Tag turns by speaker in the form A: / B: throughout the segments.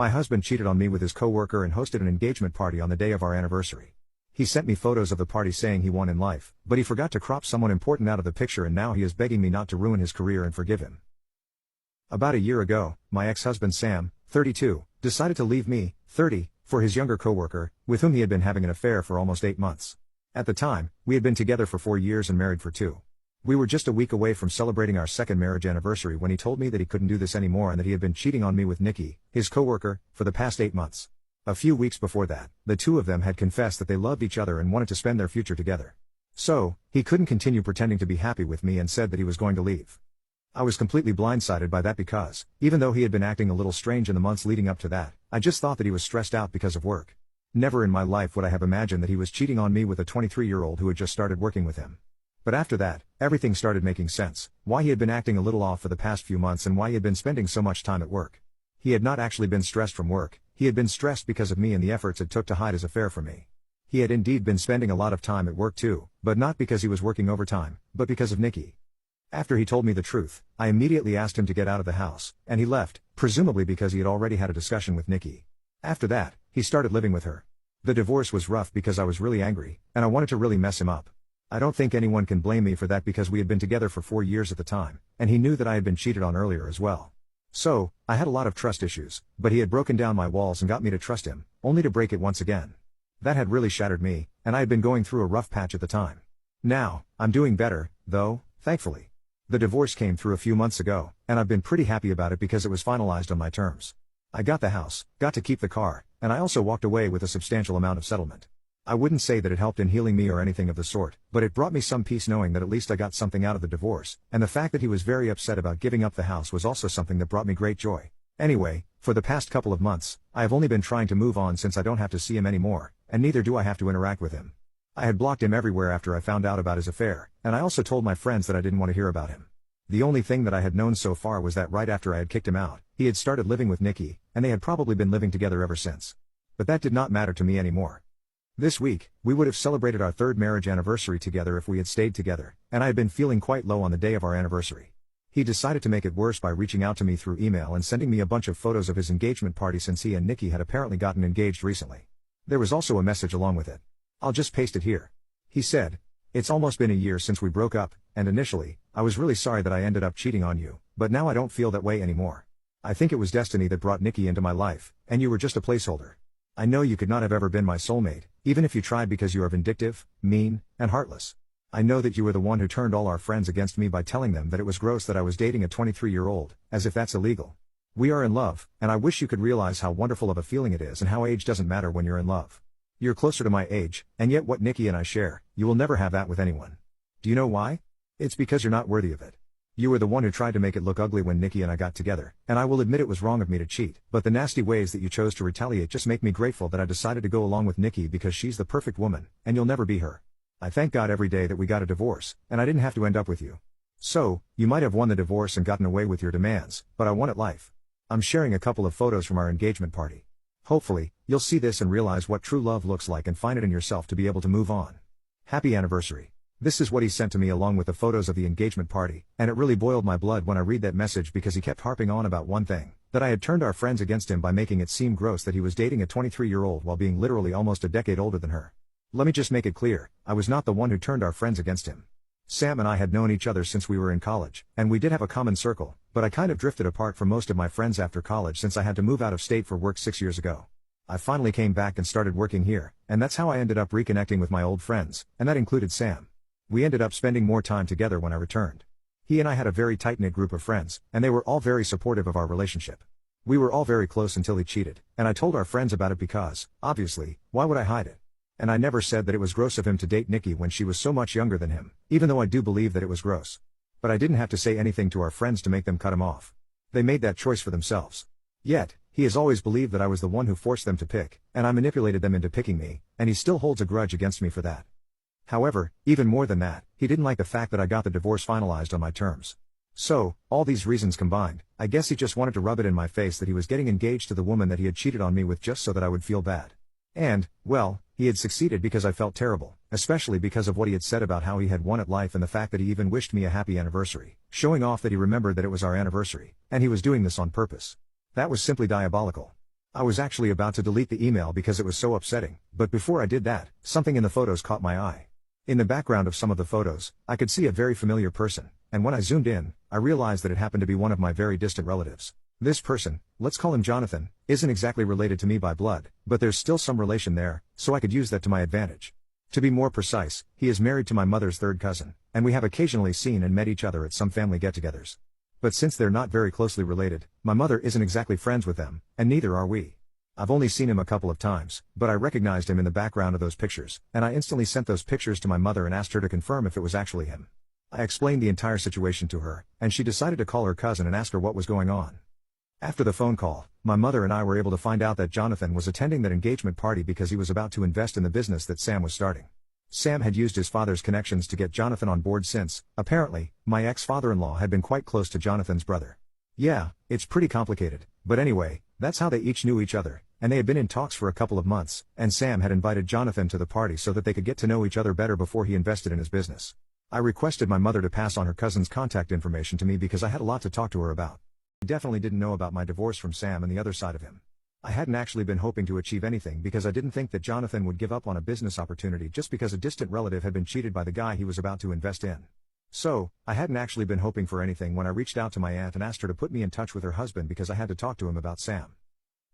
A: My husband cheated on me with his coworker and hosted an engagement party on the day of our anniversary. He sent me photos of the party saying he won in life, but he forgot to crop someone important out of the picture, and now he is begging me not to ruin his career and forgive him. About a year ago, my ex-husband Sam, 32, decided to leave me, 30, for his younger coworker, with whom he had been having an affair for almost 8 months. At the time, we had been together for 4 years and married for 2. We were just a week away from celebrating our second marriage anniversary when he told me that he couldn't do this anymore and that he had been cheating on me with Nikki, his coworker, for the past 8 months. A few weeks before that, the two of them had confessed that they loved each other and wanted to spend their future together. So, he couldn't continue pretending to be happy with me and said that he was going to leave. I was completely blindsided by that because, even though he had been acting a little strange in the months leading up to that, I just thought that he was stressed out because of work. Never in my life would I have imagined that he was cheating on me with a 23-year-old who had just started working with him. But after that, everything started making sense, why he had been acting a little off for the past few months and why he had been spending so much time at work. He had not actually been stressed from work, he had been stressed because of me and the efforts it took to hide his affair from me. He had indeed been spending a lot of time at work too, but not because he was working overtime, but because of Nikki. After he told me the truth, I immediately asked him to get out of the house, and he left, presumably because he had already had a discussion with Nikki. After that, he started living with her. The divorce was rough because I was really angry, and I wanted to really mess him up. I don't think anyone can blame me for that because we had been together for 4 years at the time, and he knew that I had been cheated on earlier as well. So, I had a lot of trust issues, but he had broken down my walls and got me to trust him, only to break it once again. That had really shattered me, and I had been going through a rough patch at the time. Now, I'm doing better, though, thankfully. The divorce came through a few months ago, and I've been pretty happy about it because it was finalized on my terms. I got the house, got to keep the car, and I also walked away with a substantial amount of settlement. I wouldn't say that it helped in healing me or anything of the sort, but it brought me some peace knowing that at least I got something out of the divorce, and the fact that he was very upset about giving up the house was also something that brought me great joy. Anyway, for the past couple of months, I have only been trying to move on since I don't have to see him anymore, and neither do I have to interact with him. I had blocked him everywhere after I found out about his affair, and I also told my friends that I didn't want to hear about him. The only thing that I had known so far was that right after I had kicked him out, he had started living with Nikki, and they had probably been living together ever since. But that did not matter to me anymore. This week, we would have celebrated our third marriage anniversary together if we had stayed together, and I had been feeling quite low on the day of our anniversary. He decided to make it worse by reaching out to me through email and sending me a bunch of photos of his engagement party since he and Nikki had apparently gotten engaged recently. There was also a message along with it. I'll just paste it here. He said, "It's almost been a year since we broke up, and initially, I was really sorry that I ended up cheating on you, but now I don't feel that way anymore. I think it was destiny that brought Nikki into my life, and you were just a placeholder. I know you could not have ever been my soulmate, even if you tried because you are vindictive, mean, and heartless. I know that you were the one who turned all our friends against me by telling them that it was gross that I was dating a 23-year-old, as if that's illegal. We are in love, and I wish you could realize how wonderful of a feeling it is and how age doesn't matter when you're in love. You're closer to my age, and yet what Nikki and I share, you will never have that with anyone. Do you know why? It's because you're not worthy of it. You were the one who tried to make it look ugly when Nikki and I got together, and I will admit it was wrong of me to cheat, but the nasty ways that you chose to retaliate just make me grateful that I decided to go along with Nikki because she's the perfect woman, and you'll never be her. I thank God every day that we got a divorce, and I didn't have to end up with you. So, you might have won the divorce and gotten away with your demands, but I won at life. I'm sharing a couple of photos from our engagement party. Hopefully, you'll see this and realize what true love looks like and find it in yourself to be able to move on. Happy anniversary." This is what he sent to me along with the photos of the engagement party, and it really boiled my blood when I read that message because he kept harping on about one thing, that I had turned our friends against him by making it seem gross that he was dating a 23-year-old while being literally almost a decade older than her. Let me just make it clear, I was not the one who turned our friends against him. Sam and I had known each other since we were in college, and we did have a common circle, but I kind of drifted apart from most of my friends after college since I had to move out of state for work 6 years ago. I finally came back and started working here, and that's how I ended up reconnecting with my old friends, and that included Sam. We ended up spending more time together when I returned. He and I had a very tight-knit group of friends, and they were all very supportive of our relationship. We were all very close until he cheated, and I told our friends about it because, obviously, why would I hide it? And I never said that it was gross of him to date Nikki when she was so much younger than him, even though I do believe that it was gross. But I didn't have to say anything to our friends to make them cut him off. They made that choice for themselves. Yet, he has always believed that I was the one who forced them to pick, and I manipulated them into picking me, and he still holds a grudge against me for that. However, even more than that, he didn't like the fact that I got the divorce finalized on my terms. So, all these reasons combined, I guess he just wanted to rub it in my face that he was getting engaged to the woman that he had cheated on me with just so that I would feel bad. And, well, he had succeeded because I felt terrible, especially because of what he had said about how he had won at life and the fact that he even wished me a happy anniversary, showing off that he remembered that it was our anniversary, and he was doing this on purpose. That was simply diabolical. I was actually about to delete the email because it was so upsetting, but before I did that, something in the photos caught my eye. In the background of some of the photos, I could see a very familiar person, and when I zoomed in, I realized that it happened to be one of my very distant relatives. This person, let's call him Jonathan, isn't exactly related to me by blood, but there's still some relation there, so I could use that to my advantage. To be more precise, he is married to my mother's third cousin, and we have occasionally seen and met each other at some family get-togethers. But since they're not very closely related, my mother isn't exactly friends with them, and neither are we. I've only seen him a couple of times, but I recognized him in the background of those pictures, and I instantly sent those pictures to my mother and asked her to confirm if it was actually him. I explained the entire situation to her, and she decided to call her cousin and ask her what was going on. After the phone call, my mother and I were able to find out that Jonathan was attending that engagement party because he was about to invest in the business that Sam was starting. Sam had used his father's connections to get Jonathan on board since, apparently, my ex-father-in-law had been quite close to Jonathan's brother. Yeah, it's pretty complicated, but anyway, that's how they each knew each other, and they had been in talks for a couple of months, and Sam had invited Jonathan to the party so that they could get to know each other better before he invested in his business. I requested my mother to pass on her cousin's contact information to me because I had a lot to talk to her about. I definitely didn't know about my divorce from Sam and the other side of him. I hadn't actually been hoping to achieve anything because I didn't think that Jonathan would give up on a business opportunity just because a distant relative had been cheated by the guy he was about to invest in. So, I hadn't actually been hoping for anything when I reached out to my aunt and asked her to put me in touch with her husband because I had to talk to him about Sam.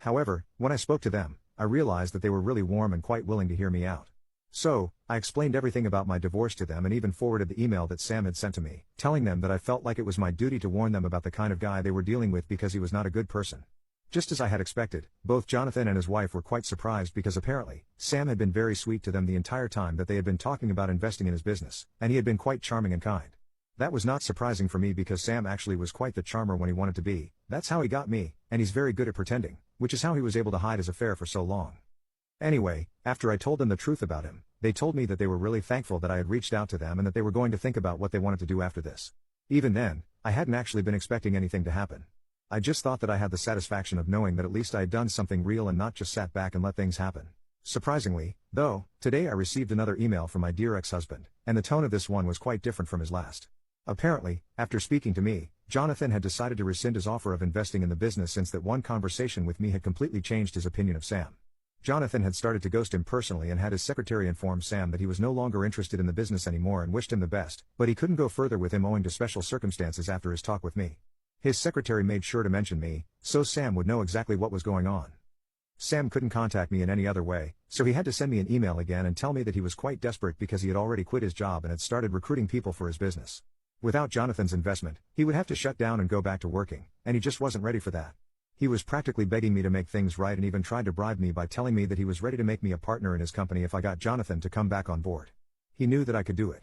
A: However, when I spoke to them, I realized that they were really warm and quite willing to hear me out. So, I explained everything about my divorce to them and even forwarded the email that Sam had sent to me, telling them that I felt like it was my duty to warn them about the kind of guy they were dealing with because he was not a good person. Just as I had expected, both Jonathan and his wife were quite surprised because apparently, Sam had been very sweet to them the entire time that they had been talking about investing in his business, and he had been quite charming and kind. That was not surprising for me because Sam actually was quite the charmer when he wanted to be. That's how he got me, and he's very good at pretending, which is how he was able to hide his affair for so long. Anyway, after I told them the truth about him, they told me that they were really thankful that I had reached out to them and that they were going to think about what they wanted to do after this. Even then, I hadn't actually been expecting anything to happen. I just thought that I had the satisfaction of knowing that at least I had done something real and not just sat back and let things happen. Surprisingly, though, today I received another email from my dear ex-husband, and the tone of this one was quite different from his last. Apparently, after speaking to me, Jonathan had decided to rescind his offer of investing in the business since that one conversation with me had completely changed his opinion of Sam. Jonathan had started to ghost him personally and had his secretary inform Sam that he was no longer interested in the business anymore and wished him the best, but he couldn't go further with him owing to special circumstances after his talk with me. His secretary made sure to mention me, so Sam would know exactly what was going on. Sam couldn't contact me in any other way, so he had to send me an email again and tell me that he was quite desperate because he had already quit his job and had started recruiting people for his business. Without Jonathan's investment, he would have to shut down and go back to working, and he just wasn't ready for that. He was practically begging me to make things right and even tried to bribe me by telling me that he was ready to make me a partner in his company if I got Jonathan to come back on board. He knew that I could do it.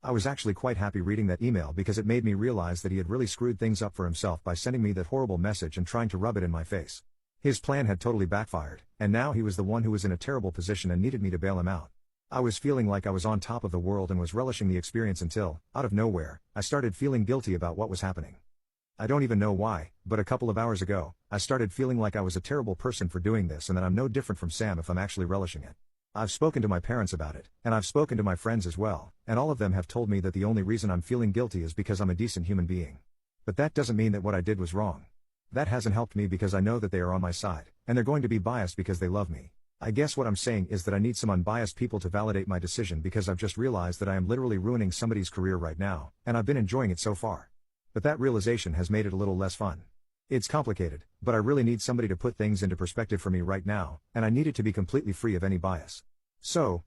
A: I was actually quite happy reading that email because it made me realize that he had really screwed things up for himself by sending me that horrible message and trying to rub it in my face. His plan had totally backfired, and now he was the one who was in a terrible position and needed me to bail him out. I was feeling like I was on top of the world and was relishing the experience until, out of nowhere, I started feeling guilty about what was happening. I don't even know why, but a couple of hours ago, I started feeling like I was a terrible person for doing this and that I'm no different from Sam if I'm actually relishing it. I've spoken to my parents about it, and I've spoken to my friends as well, and all of them have told me that the only reason I'm feeling guilty is because I'm a decent human being. But that doesn't mean that what I did was wrong. That hasn't helped me because I know that they are on my side, and they're going to be biased because they love me. I guess what I'm saying is that I need some unbiased people to validate my decision because I've just realized that I am literally ruining somebody's career right now, and I've been enjoying it so far. But that realization has made it a little less fun. It's complicated, but I really need somebody to put things into perspective for me right now, and I need it to be completely free of any bias. So,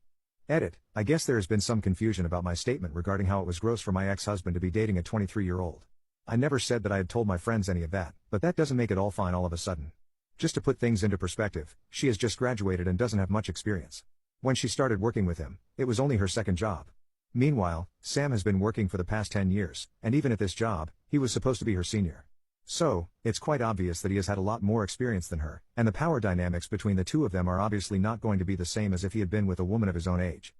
A: edit, I guess there has been some confusion about my statement regarding how it was gross for my ex-husband to be dating a 23-year-old. I never said that I had told my friends any of that, but that doesn't make it all fine all of a sudden. Just to put things into perspective, she has just graduated and doesn't have much experience. When she started working with him, it was only her second job. Meanwhile, Sam has been working for the past 10 years, and even at this job, he was supposed to be her senior. So, it's quite obvious that he has had a lot more experience than her, and the power dynamics between the two of them are obviously not going to be the same as if he had been with a woman of his own age.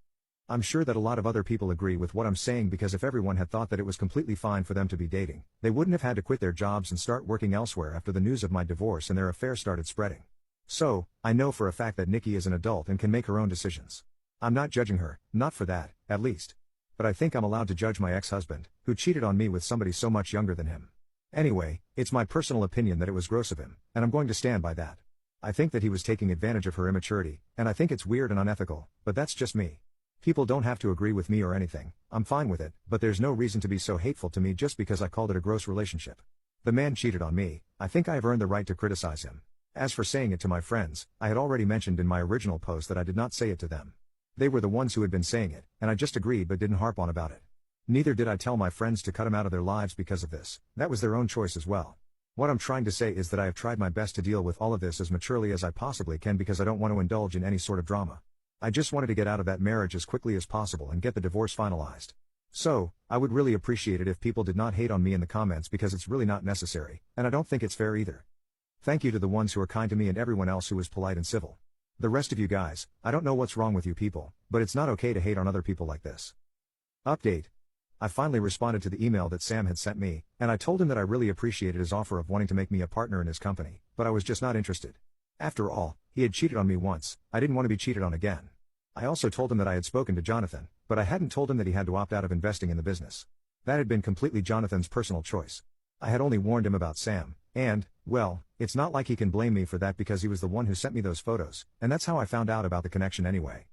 A: I'm sure that a lot of other people agree with what I'm saying because if everyone had thought that it was completely fine for them to be dating, they wouldn't have had to quit their jobs and start working elsewhere after the news of my divorce and their affair started spreading. So, I know for a fact that Nikki is an adult and can make her own decisions. I'm not judging her, not for that, at least. But I think I'm allowed to judge my ex-husband, who cheated on me with somebody so much younger than him. Anyway, it's my personal opinion that it was gross of him, and I'm going to stand by that. I think that he was taking advantage of her immaturity, and I think it's weird and unethical, but that's just me. People don't have to agree with me or anything, I'm fine with it, but there's no reason to be so hateful to me just because I called it a gross relationship. The man cheated on me, I think I have earned the right to criticize him. As for saying it to my friends, I had already mentioned in my original post that I did not say it to them. They were the ones who had been saying it, and I just agreed but didn't harp on about it. Neither did I tell my friends to cut him out of their lives because of this, that was their own choice as well. What I'm trying to say is that I have tried my best to deal with all of this as maturely as I possibly can because I don't want to indulge in any sort of drama. I just wanted to get out of that marriage as quickly as possible and get the divorce finalized. So, I would really appreciate it if people did not hate on me in the comments because it's really not necessary, and I don't think it's fair either. Thank you to the ones who are kind to me and everyone else who was polite and civil. The rest of you guys, I don't know what's wrong with you people, but it's not okay to hate on other people like this. Update. I finally responded to the email that Sam had sent me, and I told him that I really appreciated his offer of wanting to make me a partner in his company, but I was just not interested. After all, he had cheated on me once, I didn't want to be cheated on again. I also told him that I had spoken to Jonathan, but I hadn't told him that he had to opt out of investing in the business. That had been completely Jonathan's personal choice. I had only warned him about Sam, and, well, it's not like he can blame me for that because he was the one who sent me those photos, and that's how I found out about the connection anyway.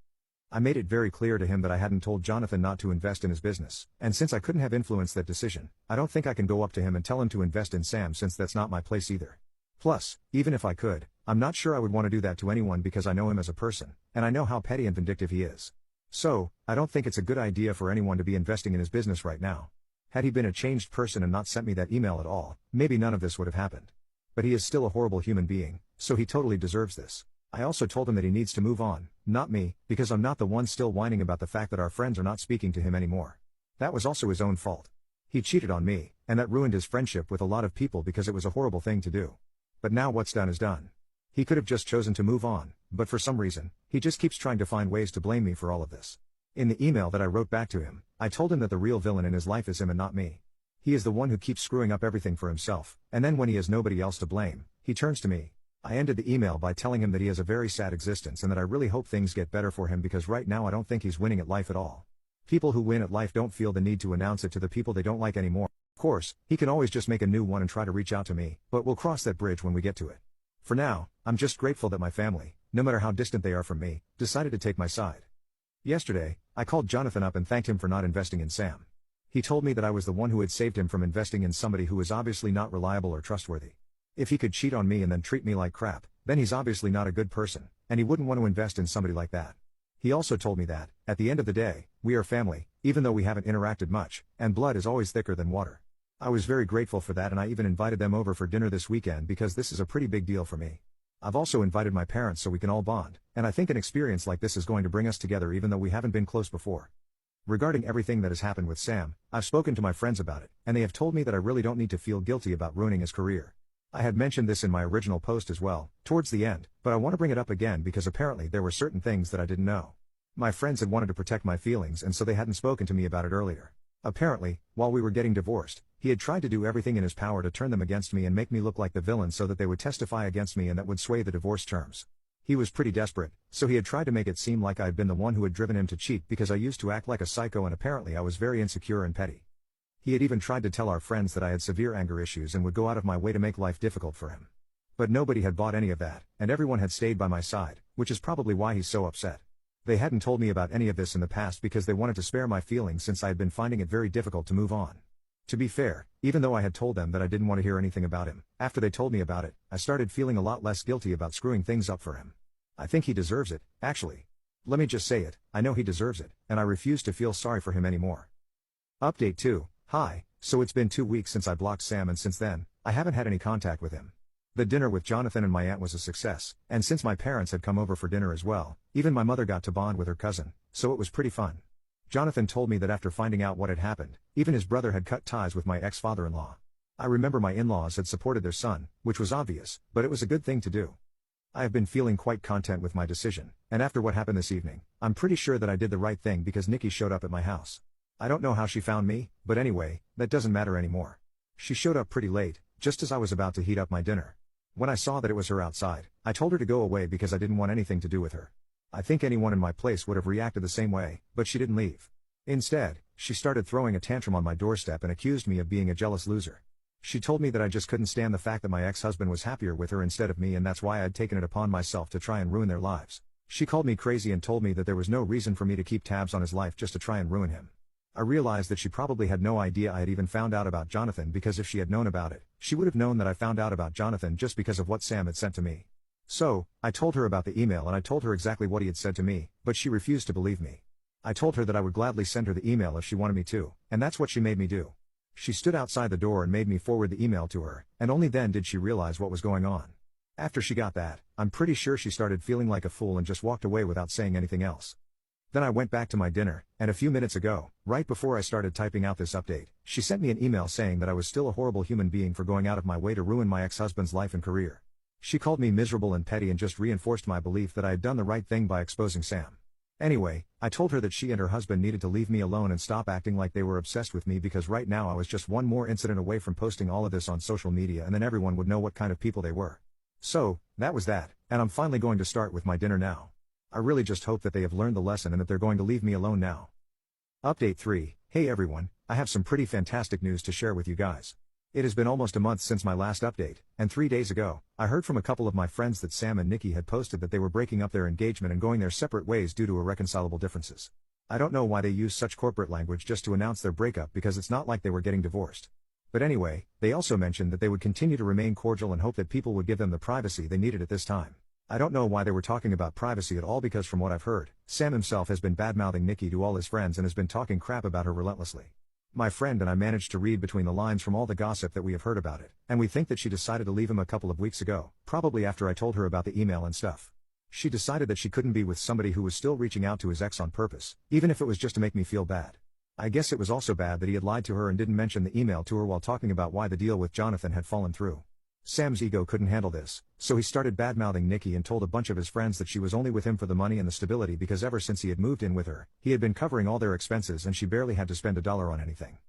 A: I made it very clear to him that I hadn't told Jonathan not to invest in his business, and since I couldn't have influenced that decision, I don't think I can go up to him and tell him to invest in Sam since that's not my place either. Plus, even if I could, I'm not sure I would want to do that to anyone because I know him as a person, and I know how petty and vindictive he is. So, I don't think it's a good idea for anyone to be investing in his business right now. Had he been a changed person and not sent me that email at all, maybe none of this would have happened. But he is still a horrible human being, so he totally deserves this. I also told him that he needs to move on, not me, because I'm not the one still whining about the fact that our friends are not speaking to him anymore. That was also his own fault. He cheated on me, and that ruined his friendship with a lot of people because it was a horrible thing to do. But now what's done is done. He could have just chosen to move on, but for some reason, he just keeps trying to find ways to blame me for all of this. In the email that I wrote back to him, I told him that the real villain in his life is him and not me. He is the one who keeps screwing up everything for himself, and then when he has nobody else to blame, he turns to me. I ended the email by telling him that he has a very sad existence and that I really hope things get better for him because right now I don't think he's winning at life at all. People who win at life don't feel the need to announce it to the people they don't like anymore. Of course, he can always just make a new one and try to reach out to me, but we'll cross that bridge when we get to it. For now, I'm just grateful that my family, no matter how distant they are from me, decided to take my side. Yesterday, I called Jonathan up and thanked him for not investing in Sam. He told me that I was the one who had saved him from investing in somebody who was obviously not reliable or trustworthy. If he could cheat on me and then treat me like crap, then he's obviously not a good person, and he wouldn't want to invest in somebody like that. He also told me that, at the end of the day, we are family, even though we haven't interacted much, and blood is always thicker than water. I was very grateful for that and I even invited them over for dinner this weekend because this is a pretty big deal for me. I've also invited my parents so we can all bond, and I think an experience like this is going to bring us together even though we haven't been close before. Regarding everything that has happened with Sam, I've spoken to my friends about it, and they have told me that I really don't need to feel guilty about ruining his career. I had mentioned this in my original post as well, towards the end, but I want to bring it up again because apparently there were certain things that I didn't know. My friends had wanted to protect my feelings and so they hadn't spoken to me about it earlier. Apparently, while we were getting divorced, he had tried to do everything in his power to turn them against me and make me look like the villain so that they would testify against me and that would sway the divorce terms. He was pretty desperate, so he had tried to make it seem like I had been the one who had driven him to cheat because I used to act like a psycho and apparently I was very insecure and petty. He had even tried to tell our friends that I had severe anger issues and would go out of my way to make life difficult for him. But nobody had bought any of that, and everyone had stayed by my side, which is probably why he's so upset. They hadn't told me about any of this in the past because they wanted to spare my feelings since I had been finding it very difficult to move on. To be fair, even though I had told them that I didn't want to hear anything about him, after they told me about it, I started feeling a lot less guilty about screwing things up for him. I think he deserves it, actually. Let me just say it, I know he deserves it, and I refuse to feel sorry for him anymore. Update 2. Hi, so it's been 2 weeks since I blocked Sam and since then, I haven't had any contact with him. The dinner with Jonathan and my aunt was a success, and since my parents had come over for dinner as well, even my mother got to bond with her cousin, so it was pretty fun. Jonathan told me that after finding out what had happened, even his brother had cut ties with my ex-father-in-law. I remember my in-laws had supported their son, which was obvious, but it was a good thing to do. I have been feeling quite content with my decision, and after what happened this evening, I'm pretty sure that I did the right thing because Nikki showed up at my house. I don't know how she found me, but anyway, that doesn't matter anymore. She showed up pretty late, just as I was about to heat up my dinner. When I saw that it was her outside, I told her to go away because I didn't want anything to do with her. I think anyone in my place would have reacted the same way, but she didn't leave. Instead, she started throwing a tantrum on my doorstep and accused me of being a jealous loser. She told me that I just couldn't stand the fact that my ex-husband was happier with her instead of me, and that's why I'd taken it upon myself to try and ruin their lives. She called me crazy and told me that there was no reason for me to keep tabs on his life just to try and ruin him. I realized that she probably had no idea I had even found out about Jonathan, because if she had known about it, she would have known that I found out about Jonathan just because of what Sam had sent to me. So, I told her about the email and I told her exactly what he had said to me, but she refused to believe me. I told her that I would gladly send her the email if she wanted me to, and that's what she made me do. She stood outside the door and made me forward the email to her, and only then did she realize what was going on. After she got that, I'm pretty sure she started feeling like a fool and just walked away without saying anything else. Then I went back to my dinner, and a few minutes ago, right before I started typing out this update, she sent me an email saying that I was still a horrible human being for going out of my way to ruin my ex-husband's life and career. She called me miserable and petty and just reinforced my belief that I had done the right thing by exposing Sam. Anyway, I told her that she and her husband needed to leave me alone and stop acting like they were obsessed with me, because right now I was just one more incident away from posting all of this on social media, and then everyone would know what kind of people they were. So, that was that, and I'm finally going to start with my dinner now. I really just hope that they have learned the lesson and that they're going to leave me alone now. Update 3. Hey everyone, I have some pretty fantastic news to share with you guys. It has been almost a month since my last update, and 3 days ago, I heard from a couple of my friends that Sam and Nikki had posted that they were breaking up their engagement and going their separate ways due to irreconcilable differences. I don't know why they use such corporate language just to announce their breakup, because it's not like they were getting divorced. But anyway, they also mentioned that they would continue to remain cordial and hope that people would give them the privacy they needed at this time. I don't know why they were talking about privacy at all, because from what I've heard, Sam himself has been bad-mouthing Nikki to all his friends and has been talking crap about her relentlessly. My friend and I managed to read between the lines from all the gossip that we have heard about it, and we think that she decided to leave him a couple of weeks ago, probably after I told her about the email and stuff. She decided that she couldn't be with somebody who was still reaching out to his ex on purpose, even if it was just to make me feel bad. I guess it was also bad that he had lied to her and didn't mention the email to her while talking about why the deal with Jonathan had fallen through. Sam's ego couldn't handle this, so he started bad-mouthing Nikki and told a bunch of his friends that she was only with him for the money and the stability, because ever since he had moved in with her, he had been covering all their expenses and she barely had to spend $1 on anything.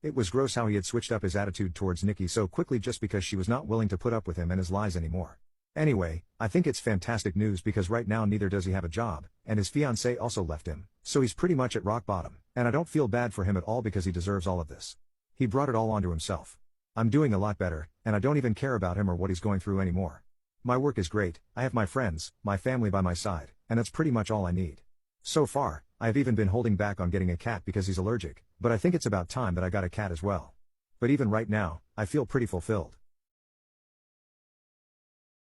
A: It was gross how he had switched up his attitude towards Nikki so quickly just because she was not willing to put up with him and his lies anymore. Anyway, I think it's fantastic news, because right now neither does he have a job, and his fiancée also left him, so he's pretty much at rock bottom, and I don't feel bad for him at all because he deserves all of this. He brought it all onto himself. I'm doing a lot better, and I don't even care about him or what he's going through anymore. My work is great, I have my friends, my family by my side, and that's pretty much all I need. So far, I have even been holding back on getting a cat because he's allergic, but I think it's about time that I got a cat as well. But even right now, I feel pretty fulfilled.